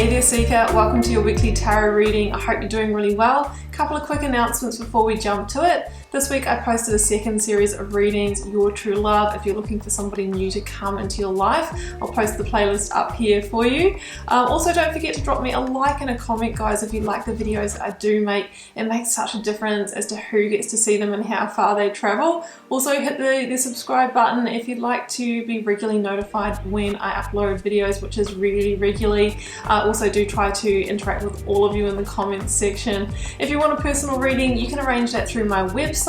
Hey there Seeker, welcome to your weekly tarot reading. I hope you're doing really well. A couple of quick announcements before we jump to it. This week I posted a second series of readings, Your True Love, if you're looking for somebody new to come into your life. I'll post the playlist up here for you. Also don't forget to drop me a like and a comment, guys, if you like the videos that I do make. It makes such a difference as to who gets to see them and how far they travel. Also hit the subscribe button if you'd like to be regularly notified when I upload videos, which is really regularly. Also do try to interact with all of you in the comments section. If you want a personal reading, you can arrange that through my website.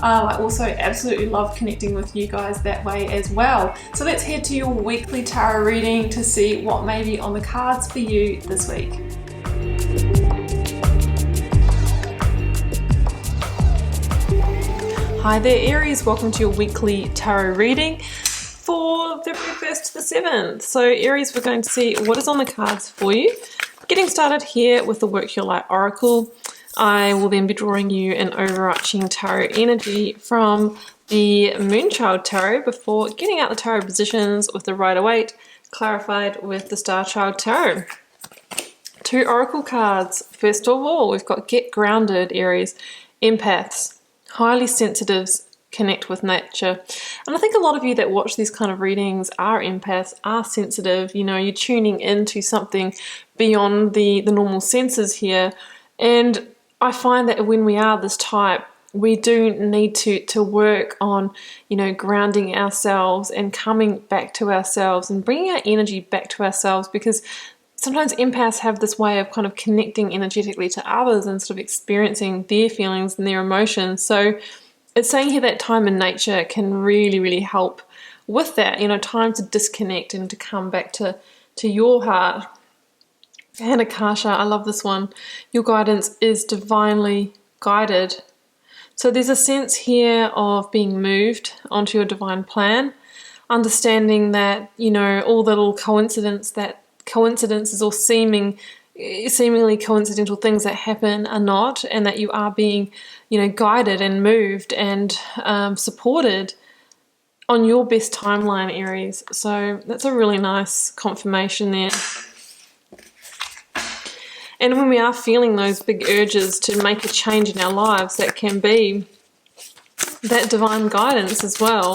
I also absolutely love connecting with you guys that way as well. So let's head to your weekly tarot reading to see what may be on the cards for you this week. Hi there Aries, welcome to your weekly tarot reading for February 1st to the 7th. So Aries, we're going to see what is on the cards for you. Getting started here with the Work Your Light Oracle. I will then be drawing you an overarching tarot energy from the Moonchild Tarot before getting out the tarot positions with the Rider-Waite clarified with the Star Child Tarot. Two oracle cards. First of all, we've got Get Grounded, Aries. Empaths, highly sensitives, connect with nature. And I think a lot of you that watch these kind of readings are empaths, are sensitive. You know, you're tuning into something beyond the normal senses here. And I find that when we are this type, we do need to work on, you know, grounding ourselves and coming back to ourselves and bringing our energy back to ourselves, because sometimes empaths have this way of kind of connecting energetically to others and sort of experiencing their feelings and their emotions. So it's saying here that time in nature can really, really help with that, you know, time to disconnect and to come back to your heart. And Akasha, I love this one. Your guidance is divinely guided. So there's a sense here of being moved onto your divine plan, understanding that, you know, all the little coincidences or seemingly coincidental things that happen are not, and that you are being, you know, guided and moved and supported on your best timeline, Aries. So that's a really nice confirmation there. And when we are feeling those big urges to make a change in our lives, that can be that divine guidance as well.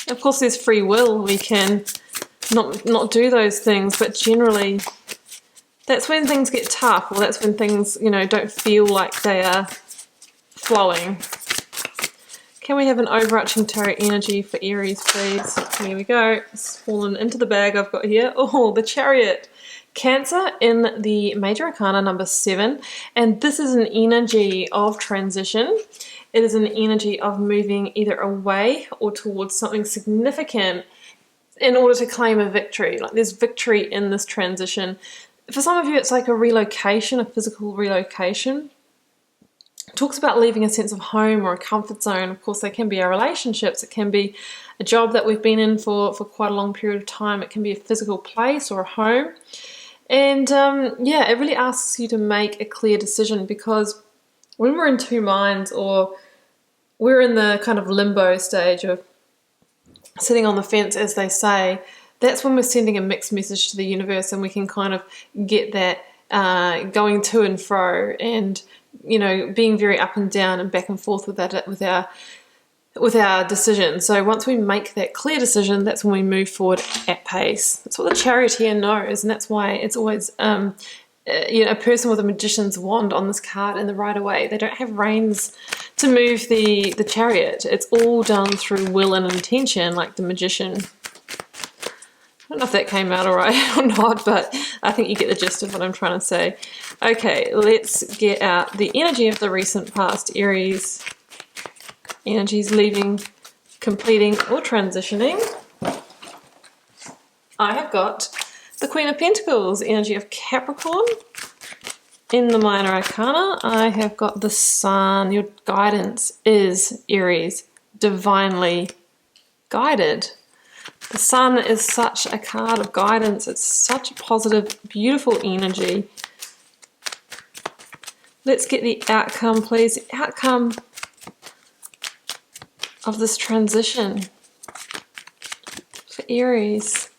Of course, there's free will. We can not do those things, but generally that's when things get tough, or that's when things, you know, don't feel like they are flowing. Can we have an overarching tarot energy for Aries, please? Here we go. It's fallen into the bag I've got here. Oh, the Chariot. Cancer in the Major Arcana number 7, and this is an energy of transition. It is an energy of moving either away or towards something significant in order to claim a victory. Like there's victory in this transition. For some of you, it's like a relocation, a physical relocation. It talks about leaving a sense of home or a comfort zone. Of course, they can be our relationships. It can be a job that we've been in for quite a long period of time. It can be a physical place or a home. And yeah, it really asks you to make a clear decision, because when we're in two minds, or we're in the kind of limbo stage of sitting on the fence, as they say, that's when we're sending a mixed message to the universe, and we can kind of get that going to and fro, and, you know, being very up and down and back and forth with that, with our decision. So once we make that clear decision, that's when we move forward at pace. That's what the Chariot here knows, and that's why it's always you know, a person with a magician's wand on this card in the Rider-Waite. They don't have reins to move the Chariot. It's all done through will and intention, like the magician. I don't know if that came out all right or not, but I think you get the gist of what I'm trying to say. Okay, let's get out the energy of the recent past, Aries. Energies leaving, completing, or transitioning. I have got the Queen of Pentacles, energy of Capricorn. In the Minor Arcana, I have got the Sun. Your guidance is, Aries, divinely guided. The Sun is such a card of guidance. It's such a positive, beautiful energy. Let's get the outcome, please. The outcome of this transition for Aries.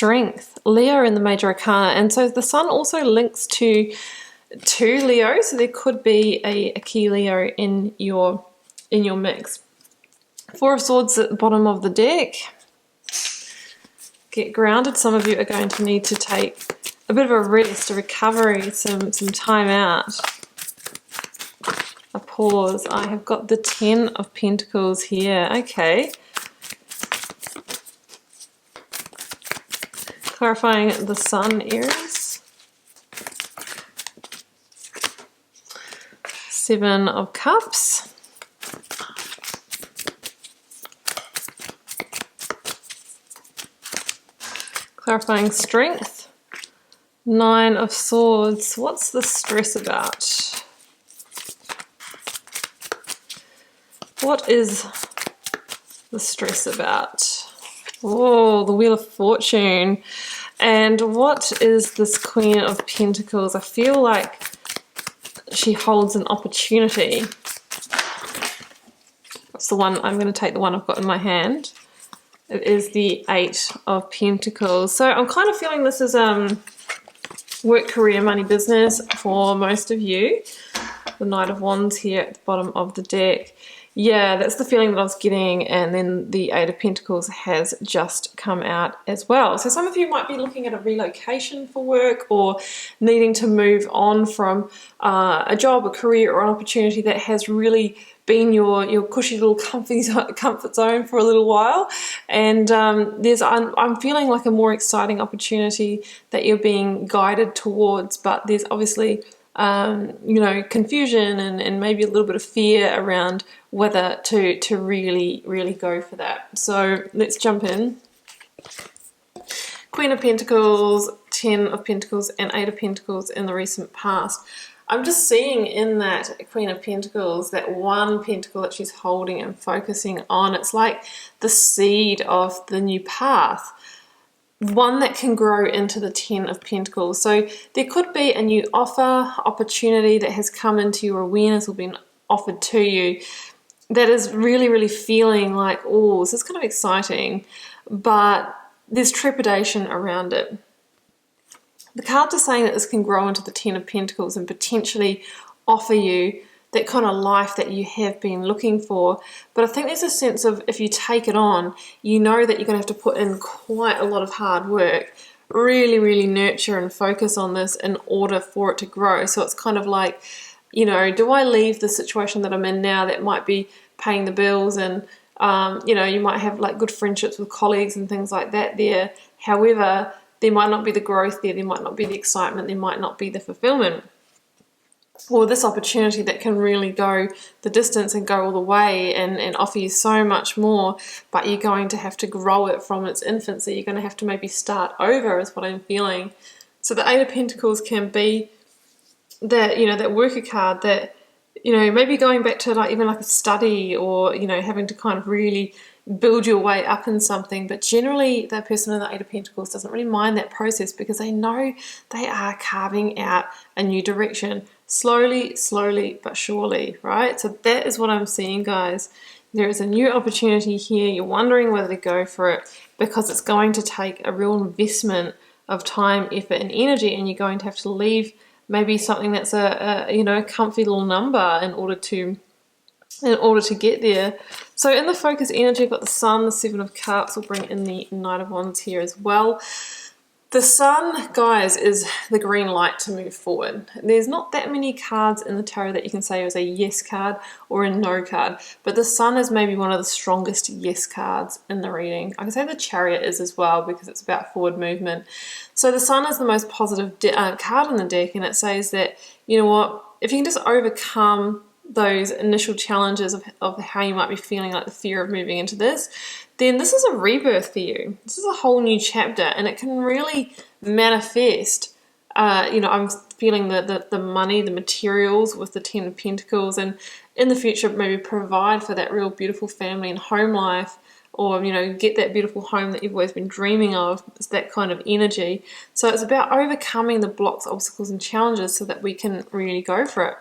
strength, Leo in the major arcana. And so the sun also links to Leo, so there could be a key Leo in your mix. Four of Swords at the bottom of the deck. Get grounded. Some of you are going to need to take a bit of a rest, a recovery, some time out, a pause. I have got the 10 of Pentacles here. Okay. Clarifying the sun, Aries. 7 of Cups. Clarifying strength. 9 of Swords. What's the stress about? What is the stress about? Oh, the Wheel of Fortune. And what is this Queen of Pentacles? I feel like she holds an opportunity. That's the one. I'm going to take the one I've got in my hand. It is the 8 of Pentacles. So I'm kind of feeling this is work, career, money, business for most of you. The Knight of Wands here at the bottom of the deck. Yeah, that's the feeling that I was getting, and then the 8 of Pentacles has just come out as well. So some of you might be looking at a relocation for work, or needing to move on from a job, a career, or an opportunity that has really been your cushy little comfort zone for a little while. And I'm feeling like a more exciting opportunity that you're being guided towards, but there's obviously confusion and maybe a little bit of fear around whether to really go for that. So let's jump in. Queen of Pentacles, 10 of Pentacles, and 8 of Pentacles in the recent past. I'm just seeing in that Queen of Pentacles, that one pentacle that she's holding and focusing on. It's like the seed of the new path, one that can grow into the 10 of Pentacles. So there could be a new offer, opportunity that has come into your awareness or been offered to you that is really feeling like, oh, this is kind of exciting, but there's trepidation around it. The cards are saying that this can grow into the 10 of Pentacles and potentially offer you that kind of life that you have been looking for. But I think there's a sense of, if you take it on, you know that you're going to have to put in quite a lot of hard work, really nurture and focus on this in order for it to grow. So it's kind of like, do I leave the situation that I'm in now that might be paying the bills, and you might have like good friendships with colleagues and things like that there. However, there might not be the growth there might not be the excitement, there might not be the fulfillment, or this opportunity that can really go the distance and go all the way and offer you so much more, but you're going to have to grow it from its infancy. You're going to have to maybe start over, is what I'm feeling. So the 8 of Pentacles can be that, that worker card that, maybe going back to like even like a study, or, having to kind of really build your way up in something. But generally that person in the 8 of Pentacles doesn't really mind that process, because they know they are carving out a new direction, slowly but surely, right? So that is what I'm seeing, guys. There is a new opportunity here. You're wondering whether to go for it, because it's going to take a real investment of time, effort, and energy, and you're going to have to leave maybe something that's a comfy little number in order to get there. So in the focus energy, I've got the Sun, the 7 of Cups. We'll bring in the Knight of Wands here as well. The Sun, guys, is the green light to move forward. There's not that many cards in the tarot that you can say is a yes card or a no card, but the Sun is maybe one of the strongest yes cards in the reading. I can say the Chariot is as well, because it's about forward movement. So the Sun is the most positive card in the deck, and it says that, you know what, if you can just overcome those initial challenges of how you might be feeling, like the fear of moving into this, then this is a rebirth for you. This is a whole new chapter, and it can really manifest. I'm feeling the money, the materials with the 10 of Pentacles, and in the future maybe provide for that real beautiful family and home life, or get that beautiful home that you've always been dreaming of. It's that kind of energy. So it's about overcoming the blocks, obstacles, and challenges so that we can really go for it.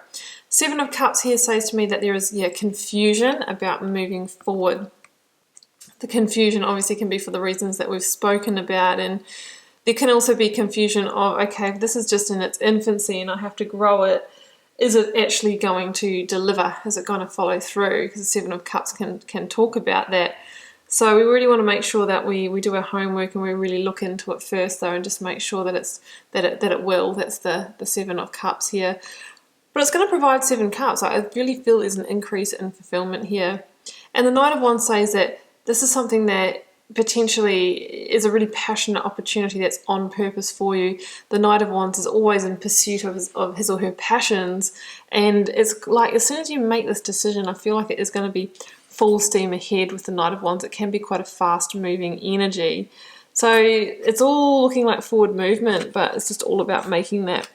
7 of Cups here says to me that there is confusion about moving forward. The confusion obviously can be for the reasons that we've spoken about, and there can also be confusion of, okay, this is just in its infancy and I have to grow it. Is it actually going to deliver? Is it going to follow through? Because the Seven of Cups can talk about that. So we really want to make sure that we do our homework and we really look into it first, though, and just make sure that it will. That's the Seven of Cups here. But it's going to provide 7 cups. I really feel there's an increase in fulfillment here. And the Knight of Wands says that this is something that potentially is a really passionate opportunity that's on purpose for you. The Knight of Wands is always in pursuit of his or her passions, and it's like as soon as you make this decision, I feel like it is going to be full steam ahead with the Knight of Wands. It can be quite a fast moving energy. So it's all looking like forward movement, but it's just all about making that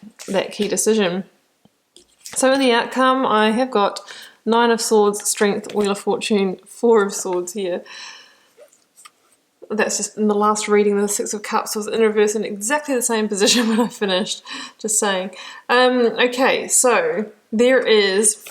key decision. So in the outcome, I have got 9 of Swords, Strength, Wheel of Fortune, 4 of Swords here. That's just in the last reading, the 6 of Cups was in reverse in exactly the same position when I finished, just saying. Okay, so there is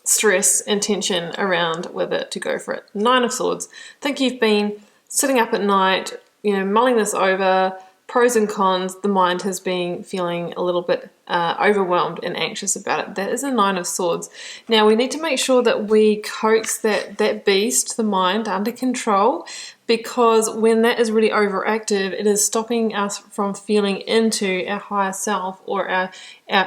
stress and tension around whether to go for it. 9 of Swords. Think you've been sitting up at night, mulling this over, pros and cons. The mind has been feeling a little bit overwhelmed and anxious about it. That is a 9 of Swords. Now we need to make sure that we coax that beast, the mind, under control, because when that is really overactive, it is stopping us from feeling into our higher self or our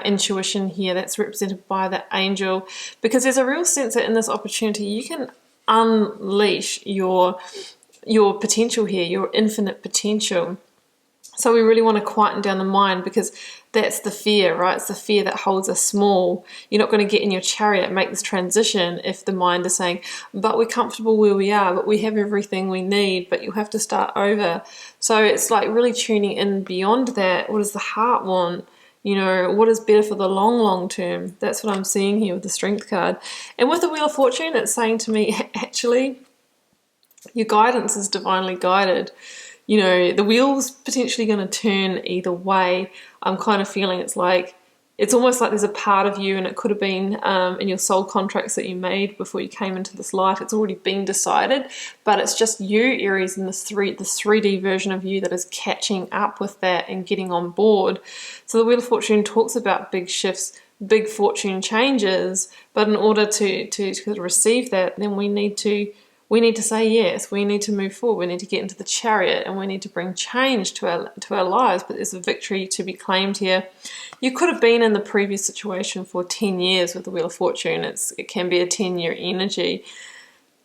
intuition here. That's represented by the angel, because there's a real sense that in this opportunity you can unleash your potential here, your infinite potential. So we really want to quieten down the mind, because that's the fear, right? It's the fear that holds us small. You're not going to get in your chariot and make this transition if the mind is saying, but we're comfortable where we are, but we have everything we need, but you'll have to start over. So it's like really tuning in beyond that. What does the heart want? What is better for the long term? That's what I'm seeing here with the Strength card. And with the Wheel of Fortune, it's saying to me, actually, your guidance is divinely guided. The wheel's potentially going to turn either way. I'm kind of feeling it's almost like there's a part of you, and it could have been in your soul contracts that you made before you came into this life. It's already been decided, but it's just you, Aries, and this 3D version of you that is catching up with that and getting on board. So the Wheel of Fortune talks about big shifts, big fortune changes, but in order to receive that, then we need to say yes. We need to move forward. We need to get into the chariot, and we need to bring change to our lives. But there's a victory to be claimed here. You could have been in the previous situation for 10 years with the Wheel of Fortune. It can be a 10-year energy,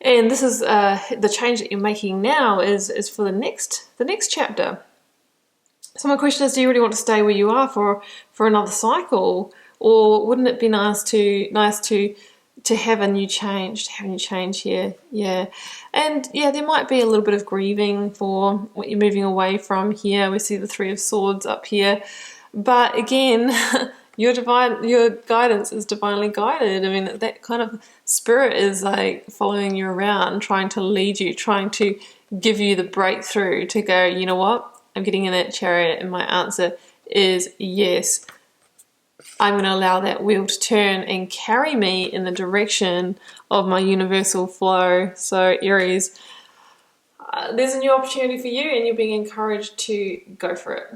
and this is the change that you're making now is for the next chapter. So my question is: do you really want to stay where you are for another cycle, or wouldn't it be nice to have a new change, here? Yeah. And yeah, there might be a little bit of grieving for what you're moving away from here. We see the 3 of Swords up here. But again, your guidance is divinely guided. I mean, that kind of spirit is like following you around, trying to lead you, trying to give you the breakthrough to go, you know what? I'm getting in that chariot, and my answer is yes. I'm going to allow that wheel to turn and carry me in the direction of my universal flow. So Aries, there's a new opportunity for you, and you're being encouraged to go for it.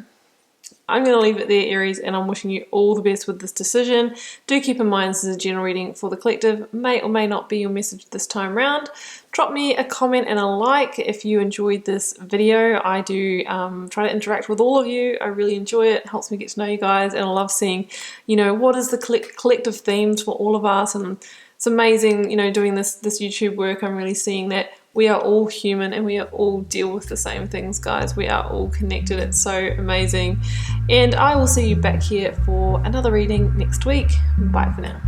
I'm going to leave it there, Aries, and I'm wishing you all the best with this decision. Do keep in mind this is a general reading for the collective. May or may not be your message this time round. Drop me a comment and a like if you enjoyed this video. I do try to interact with all of you. I really enjoy it. It helps me get to know you guys, and I love seeing, what is the collective themes for all of us. And it's amazing, doing this YouTube work. I'm really seeing that we are all human and we all deal with the same things, guys. We are all connected. It's so amazing. And I will see you back here for another reading next week. Bye for now.